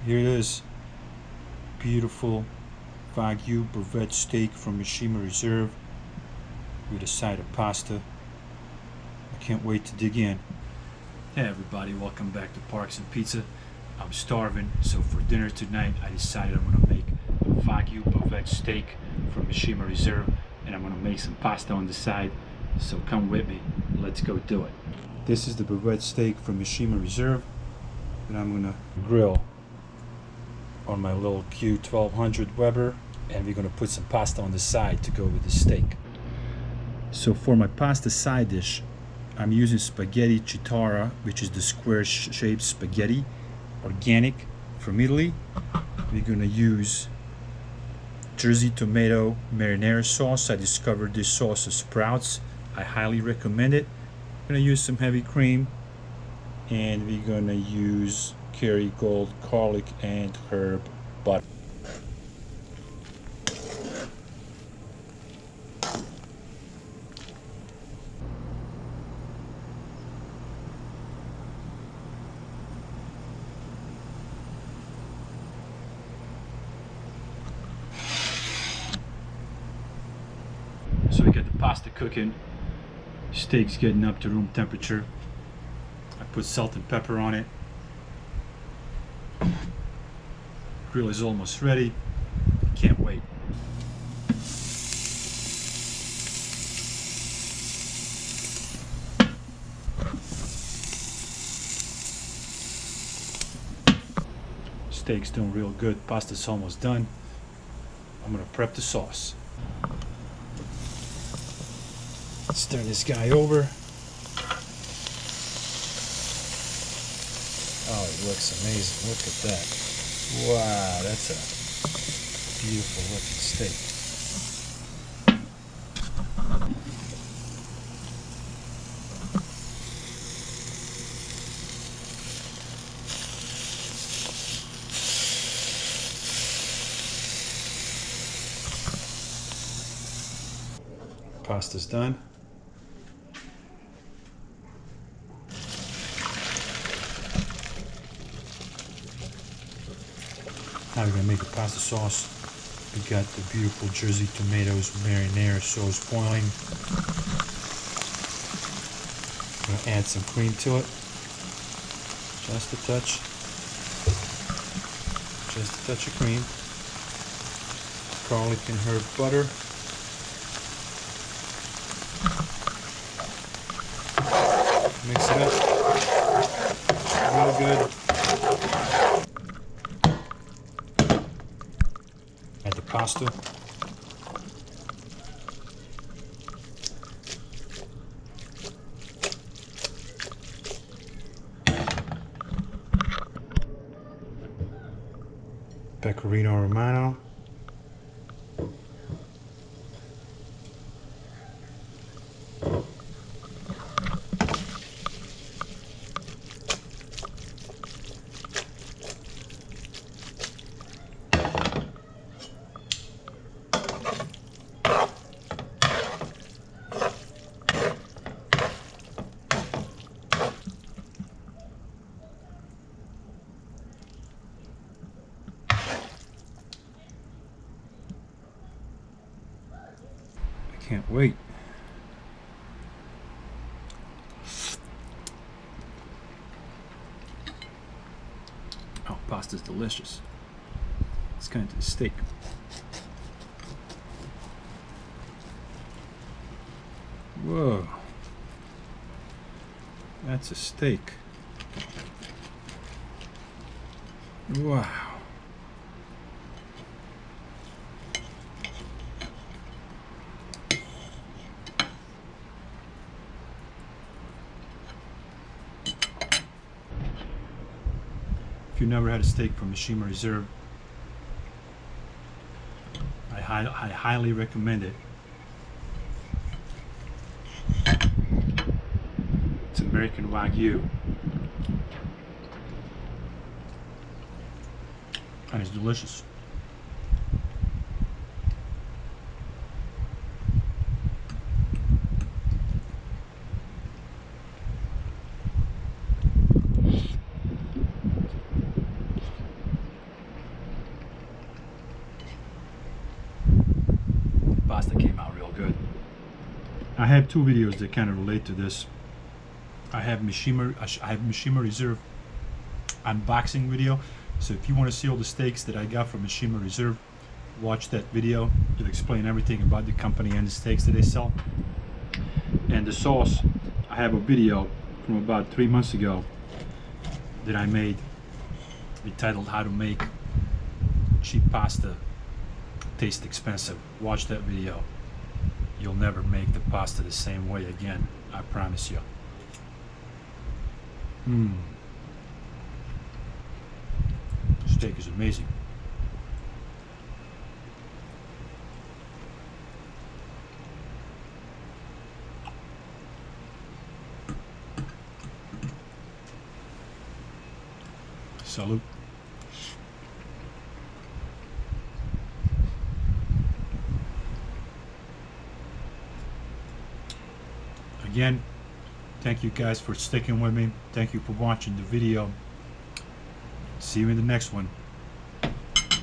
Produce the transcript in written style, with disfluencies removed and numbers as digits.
Here it is. Beautiful Wagyu Bavette steak from Mishima Reserve with a side of pasta. I can't wait to dig in. Hey everybody, welcome back to Parks and Pizza. I'm starving, so for dinner tonight I decided I'm going to make a Wagyu Bavette steak from Mishima Reserve, and I'm going to make some pasta on the side. So come with me, let's go do it. This is the Bavette steak from Mishima Reserve that I'm going to grill on my little Q1200 Weber, and we're going to put some pasta on the side to go with the steak. So for my pasta side dish, I'm using spaghetti chitara, which is the square shaped spaghetti, organic from Italy. We're going to use Jersey tomato marinara sauce. I discovered this sauce at Sprouts. I highly recommend it. I'm going to use some heavy cream, and we're going to use Kerrygold garlic and herb butter. So we got the pasta cooking, steak's getting up to room temperature. I put salt and pepper on it. Grill is almost ready. Can't wait. Steak's doing real good. Pasta's almost done. I'm gonna prep the sauce. Let's turn this guy over. Oh, it looks amazing. Look at that. Wow, that's a beautiful looking steak. Pasta's done. Now we're going to make a pasta sauce. We got the beautiful Jersey tomatoes marinara sauce boiling. I'm going to add some cream to it. Just a touch. Just a touch of cream. Garlic and herb butter. Mix it up. Real good. Add the pasta. Pecorino Romano. Can't wait. Oh, pasta's delicious. Let's go into the steak. Whoa. That's a steak. Wow. If you've never had a steak from Mishima Reserve, I highly recommend it. It's American Wagyu, and it's delicious. pasta came out real good. I have two videos that kind of relate to this. I have Mishima Reserve unboxing video. So if you want to see all the steaks that I got from Mishima Reserve, watch that video. It'll explain everything about the company and the steaks that they sell. And the sauce, I have a video from about 3 months ago that I made entitled How to Make Cheap Pasta Taste Expensive. Watch that video. You'll never make the pasta the same way again, I promise you. Steak is amazing. Salute. Again, thank you guys for sticking with me. Thank you for watching the video. See you in the next one.